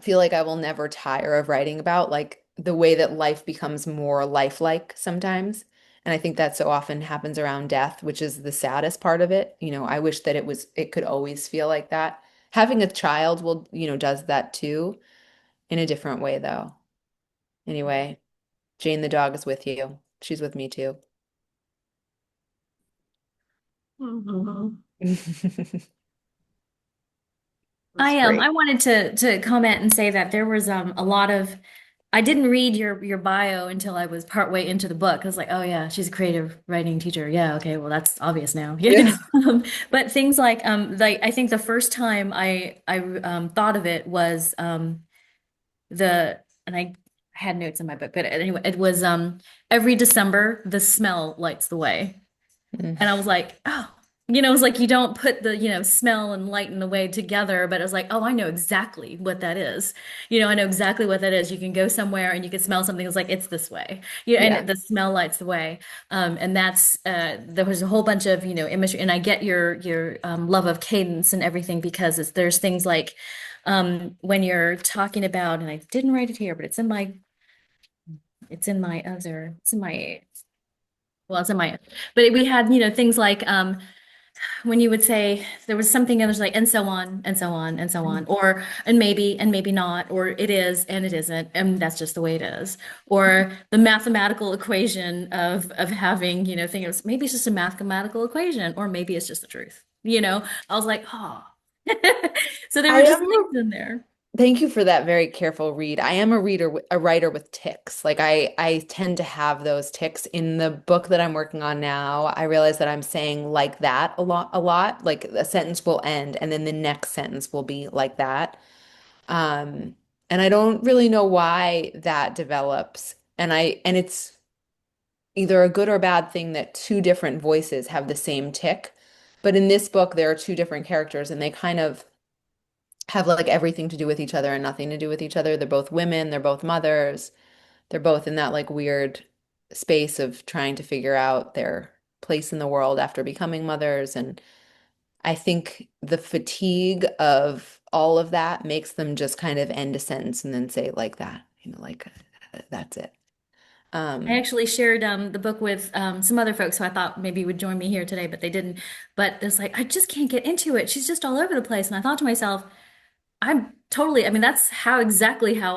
feel like I will never tire of writing about, like the way that life becomes more lifelike sometimes. And I think that so often happens around death, which is the saddest part of it. I wish that it could always feel like that. Having a child does that too, in a different way though. Anyway, Jane the dog is with you. She's with me too. Mhm. That's I great. wanted to comment and say that there was a lot of I didn't read your bio until I was partway into the book. I was like, oh yeah, she's a creative writing teacher. Yeah, okay, well that's obvious now. Yeah. But things like I think the first time I thought of it was the and I had notes in my book, but anyway, it was every December the smell lights the way. Mm. And I was like, oh, it was like you don't put the, smell and light in the way together, but it was like, oh, I know exactly what that is. I know exactly what that is. You can go somewhere and you can smell something. It's like, it's this way. Yeah. And the smell lights the way. And there was a whole bunch of, imagery. And I get your love of cadence and everything because there's things like when you're talking about, and I didn't write it here, but it's in my other, it's in my, well, it's in my, but we had, things like, when you would say there was something and there's like and so on and so on and so on or and maybe not or it is and it isn't and that's just the way it is or the mathematical equation of having things maybe it's just a mathematical equation or maybe it's just the truth. I was like, oh. So there I were just am things in there. Thank you for that very careful read. I am a writer with tics. Like I tend to have those tics in the book that I'm working on now. I realize that I'm saying like that a lot. Like a sentence will end and then the next sentence will be like that. Um, and I don't really know why that develops. And it's either a good or bad thing that two different voices have the same tic. But in this book, there are two different characters and they kind of have like everything to do with each other and nothing to do with each other. They're both women, they're both mothers, they're both in that like weird space of trying to figure out their place in the world after becoming mothers. And I think the fatigue of all of that makes them just kind of end a sentence and then say it like that, like that's it. I Um, actually shared the book with some other folks who I thought maybe would join me here today, but they didn't. But it's like, I just can't get into it. She's just all over the place. And I thought to myself, I mean, that's exactly how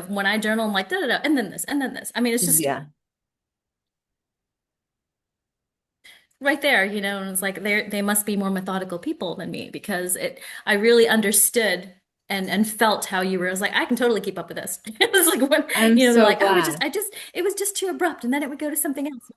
when I journal, I'm like, da da da, and then this, and then this. I mean, it's just yeah, right there, and it's like they must be more methodical people than me because I really understood and felt how you were. I was like, I can totally keep up with this. It was like when, I'm they're so like, oh, glad. it was just too abrupt, and then it would go to something else.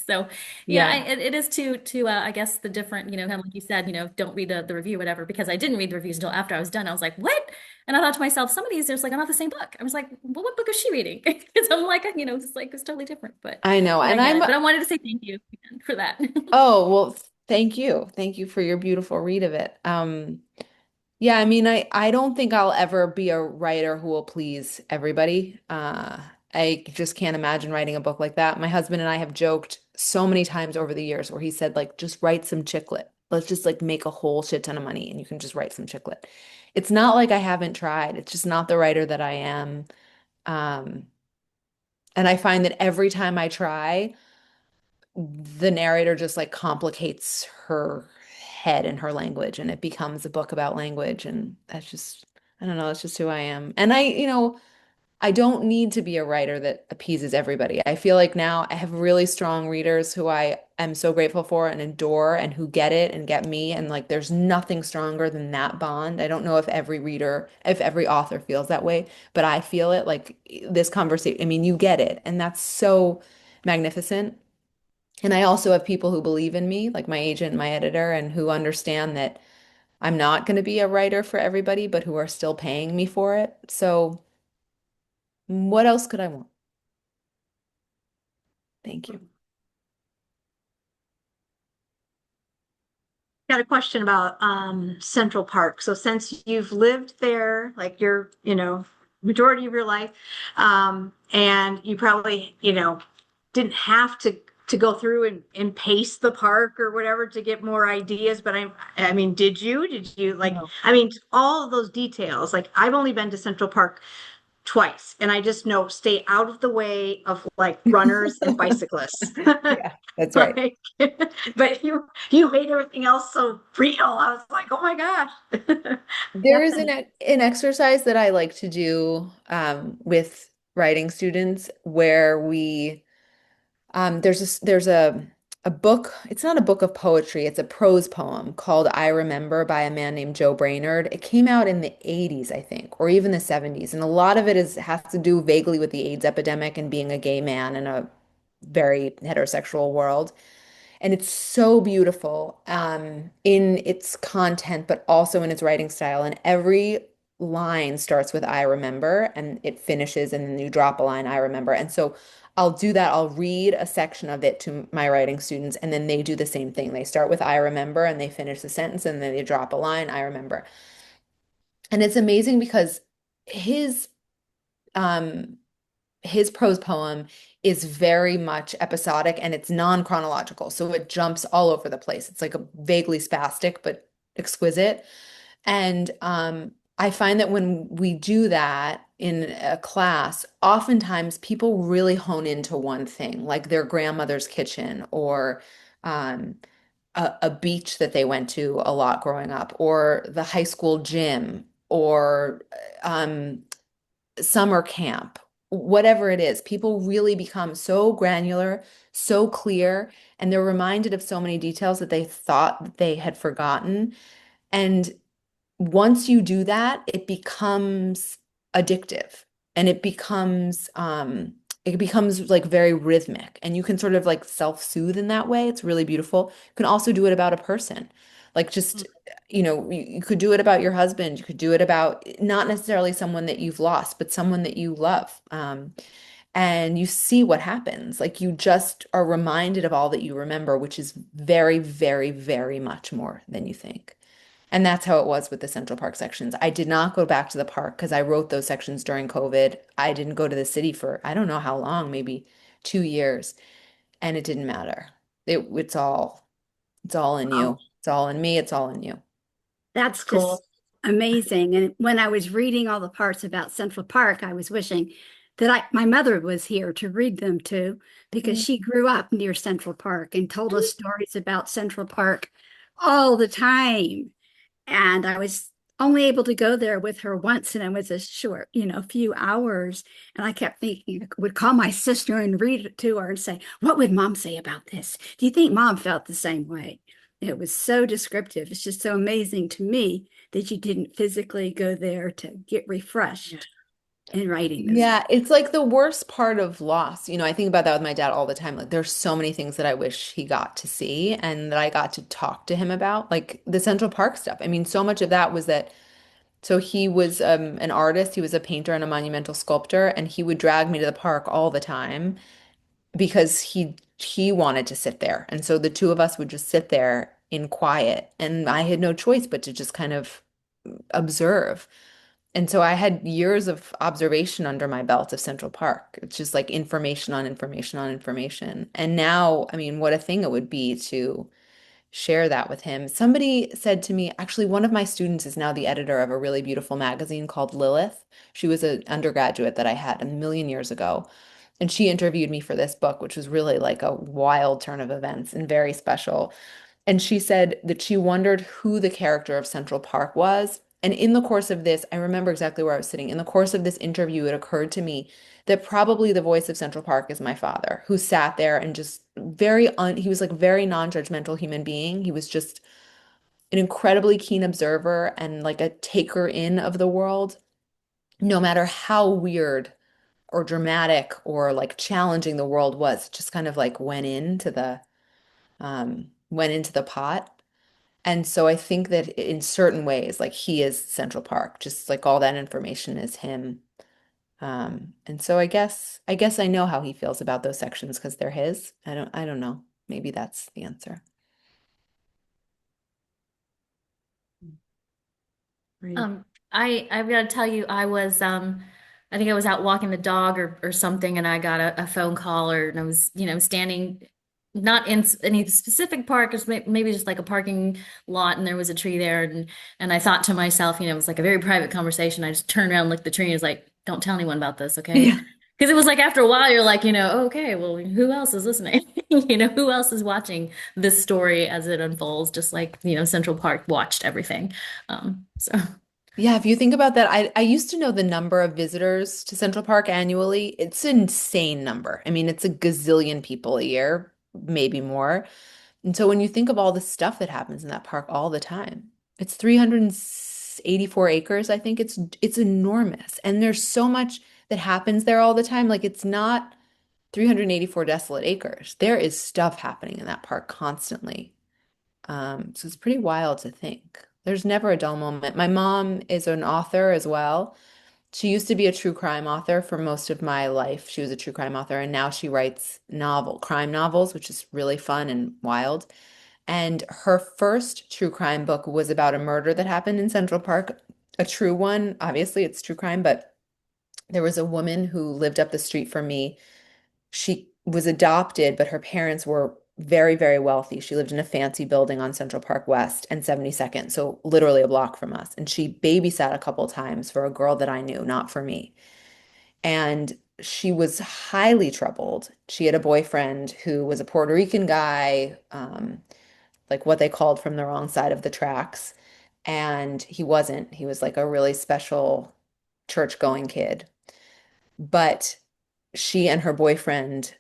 So yeah, Yeah, it is to I guess the different, kind of like you said, don't read the review, whatever, because I didn't read the reviews until after I was done. I was like, what? And I thought to myself, some of these, there's like, not the same book. I was like, well, what book is she reading? Because I'm like, it's like, it's totally different. I know. And I'm But I wanted to say thank you again for that. Oh, well, thank you. Thank you for your beautiful read of it. Yeah, I mean, I don't think I'll ever be a writer who will please everybody. I just can't imagine writing a book like that. My husband and I have joked so many times over the years where he said, like, just write some chick lit. Let's just like make a whole shit ton of money and you can just write some chick lit. It's not like I haven't tried. It's just not the writer that I am. Um, and I find that every time I try, the narrator just like complicates her head and her language and it becomes a book about language and that's just I don't know, it's just who I am. And I don't need to be a writer that appeases everybody. I feel like now I have really strong readers who I am so grateful for and adore and who get it and get me. And like, there's nothing stronger than that bond. I don't know if every reader, if every author feels that way, but I feel it like this conversation. I mean, you get it. And that's so magnificent. And I also have people who believe in me, like my agent, my editor, and who understand that I'm not going to be a writer for everybody, but who are still paying me for it. So, what else could I want? Thank you. Got a question about Central Park. So since you've lived there, like your, majority of your life, and you probably, didn't have to go through and pace the park or whatever to get more ideas, but I mean, did you? Did you like, No. I mean, all of those details. Like I've only been to Central Park twice, and I just know stay out of the way of like runners and bicyclists. Yeah, that's right. Like, but you made everything else so real. I was like, oh my gosh. There is an exercise that I like to do with writing students where we there's a book. It's not a book of poetry. It's a prose poem called "I Remember" by a man named Joe Brainerd. It came out in the 80s, I think, or even the 70s, and a lot of it is has to do vaguely with the AIDS epidemic and being a gay man in a very heterosexual world. And it's so beautiful in its content, but also in its writing style. And every line starts with "I remember" and it finishes, and then you drop a line, "I remember." And so I'll do that. I'll read a section of it to my writing students, and then they do the same thing. They start with "I remember" and they finish the sentence, and then they drop a line, "I remember." And it's amazing because his um his prose poem is very much episodic and it's non-chronological. So it jumps all over the place. It's like a vaguely spastic, but exquisite. And I find that when we do that in a class, oftentimes people really hone into one thing, like their grandmother's kitchen or um, a beach that they went to a lot growing up, or the high school gym, or summer camp, whatever it is, people really become so granular, so clear, and they're reminded of so many details that they thought that they had forgotten. And once you do that, it becomes addictive and it becomes like very rhythmic and you can sort of like self-soothe in that way. It's really beautiful. You can also do it about a person. Like just, you could do it about your husband. You could do it about not necessarily someone that you've lost, but someone that you love. And you see what happens. Like you just are reminded of all that you remember, which is very, very, very much more than you think. And that's how it was with the Central Park sections. I did not go back to the park because I wrote those sections during COVID. I didn't go to the city for I don't know how long, maybe 2 years, and it didn't matter. It's all in Wow, you. It's all in me. It's all in you. That's cool. just amazing. And when I was reading all the parts about Central Park, I was wishing that my mother was here to read them to, because she grew up near Central Park and told us stories about Central Park all the time. And I was only able to go there with her once, and it was a short, few hours. And I kept thinking, I would call my sister and read it to her and say, what would mom say about this? Do you think mom felt the same way? It was so descriptive. It's just so amazing to me that you didn't physically go there to get refreshed in writing this. Yeah, it's like the worst part of loss. I think about that with my dad all the time. Like there's so many things that I wish he got to see and that I got to talk to him about, like the Central Park stuff. I mean, so much of that was that so he was an artist, he was a painter and a monumental sculptor, and he would drag me to the park all the time because he wanted to sit there. And so the two of us would just sit there in quiet, and I had no choice but to just kind of observe. And so I had years of observation under my belt of Central Park. It's just like information on information on information. And now, I mean, what a thing it would be to share that with him. Somebody said to me, actually, one of my students is now the editor of a really beautiful magazine called Lilith. She was an undergraduate that I had a million years ago. And she interviewed me for this book, which was really like a wild turn of events and very special. And she said that she wondered who the character of Central Park was And in the course of this, I remember exactly where I was sitting. In the course of this interview, it occurred to me that probably the voice of Central Park is my father, who sat there and just he was like very non-judgmental human being. He was just an incredibly keen observer and like a taker in of the world, no matter how weird or dramatic or like challenging the world was, just kind of like went into the pot. And so I think that in certain ways, like he is Central Park, just like all that information is him. And so I guess I know how he feels about those sections because they're his. I don't know. Maybe that's the answer. Great. I've got to tell you, I think I was out walking the dog or something, and I got a phone call, and I was, standing not in any specific park, it's maybe just like a parking lot, and there was a tree there, and I thought to myself, it was like a very private conversation. I just turned around, looked at the tree, and was like, "Don't tell anyone about this, okay?" Yeah. Because it was like after a while, you're like, okay, well, who else is listening? Who else is watching this story as it unfolds? Just like, Central Park watched everything. So. Yeah, if you think about that, I used to know the number of visitors to Central Park annually. It's an insane number. I mean, it's a gazillion people a year, maybe more. And so when you think of all the stuff that happens in that park all the time, it's 384 acres. I think it's enormous. And there's so much that happens there all the time. Like it's not 384 desolate acres. There is stuff happening in that park constantly. So it's pretty wild to think. There's never a dull moment. My mom is an author as well. She used to be a true crime author for most of my life. She was a true crime author, and now she writes crime novels, which is really fun and wild. And her first true crime book was about a murder that happened in Central Park, a true one. Obviously, it's true crime, but there was a woman who lived up the street from me. She was adopted, but her parents were very, very wealthy. She lived in a fancy building on Central Park West and 72nd, so literally a block from us. And she babysat a couple times for a girl that I knew, not for me. And she was highly troubled. She had a boyfriend who was a Puerto Rican guy, like what they called from the wrong side of the tracks. And he wasn't. He was like a really special church-going kid. But she and her boyfriend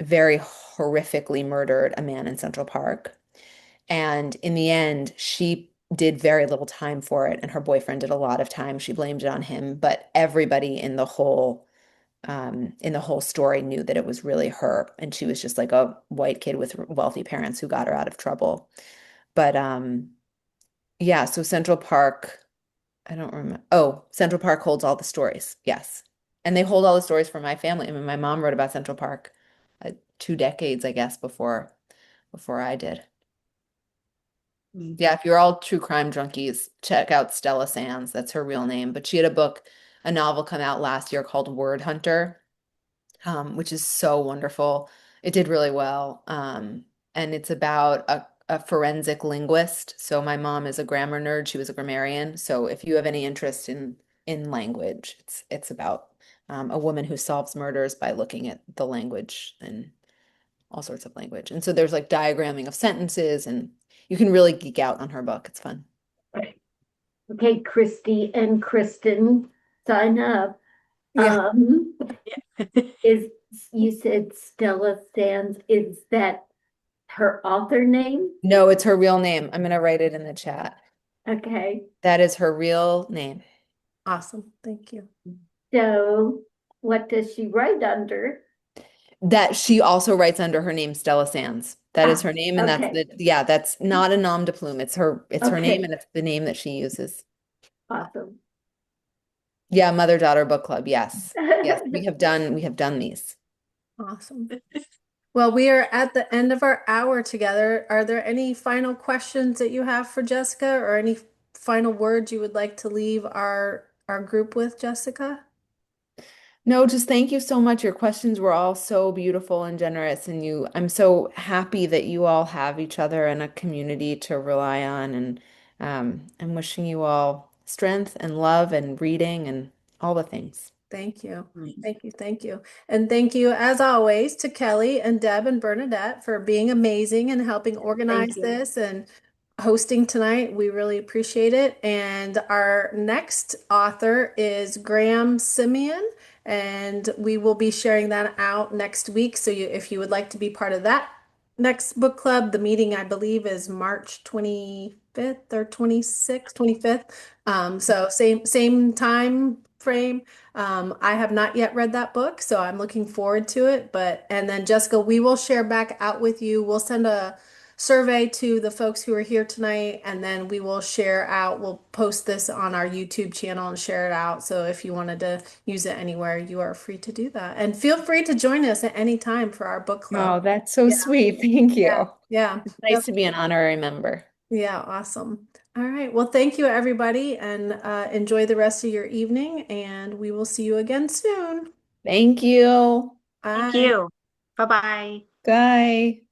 very horrifically murdered a man in Central Park. And in the end, she did very little time for it, and her boyfriend did a lot of time. She blamed it on him, but everybody in the whole story knew that it was really her, and she was just like a white kid with wealthy parents who got her out of trouble. But yeah, so Central Park. I don't remember. Oh, Central Park holds all the stories. Yes. And they hold all the stories for my family. I mean, my mom wrote about Central Park 2 decades, I guess, before I did. Yeah, if you're all true crime junkies, check out Stella Sands. That's her real name. But she had a novel come out last year called Word Hunter, which is so wonderful. It did really well. And it's about a forensic linguist. So my mom is a grammar nerd. She was a grammarian. So if you have any interest in language, it's about a woman who solves murders by looking at the language and all sorts of language. And so there's like diagramming of sentences, and you can really geek out on her book. It's fun. Okay, Christy and Kristen, sign up. Yeah. Is you said Stella Sands, is that her author name? No, it's her real name. I'm gonna write it in the chat. Okay, That is her real name. Awesome. Thank you. so what does she write under? That she also writes under her name, Stella Sands. That is Ah, her name, and okay, that's not a nom de plume. It's her name, okay, and it's the name that she uses. awesome. Yeah, mother-daughter book club. Yes. Yes, we have done these. Awesome. Well, we are at the end of our hour together. Are there any final questions that you have for Jessica or any final words you would like to leave our group with, Jessica? No, just thank you so much. Your questions were all so beautiful and generous, and I'm so happy that you all have each other and a community to rely on, and I'm wishing you all strength and love and reading and all the things. Thank you. Right. Thank you. Thank you. And thank you, as always, to Kelly and Deb and Bernadette for being amazing and helping Thank organize you. this and hosting tonight. We really appreciate it. And our next author is Graham Simeon, and we will be sharing that out next week. So if you would like to be part of that next book club, the meeting I believe is March 25th or 26th, 25th. So same time frame. I have not yet read that book, so I'm looking forward to it. And then Jessica, we will share back out with you. We'll send a survey to the folks who are here tonight, and then we'll post this on our YouTube channel and share it out. So if you wanted to use it anywhere, you are free to do that. And feel free to join us at any time for our book club. Oh, that's so Yeah, sweet. Thank yeah, you. yeah. It's Yep. nice to be an honorary member. Yeah, awesome. All right. Well, thank you, everybody, and enjoy the rest of your evening, and we will see you again soon. Thank you. Thank Bye. you. Bye-bye. Bye.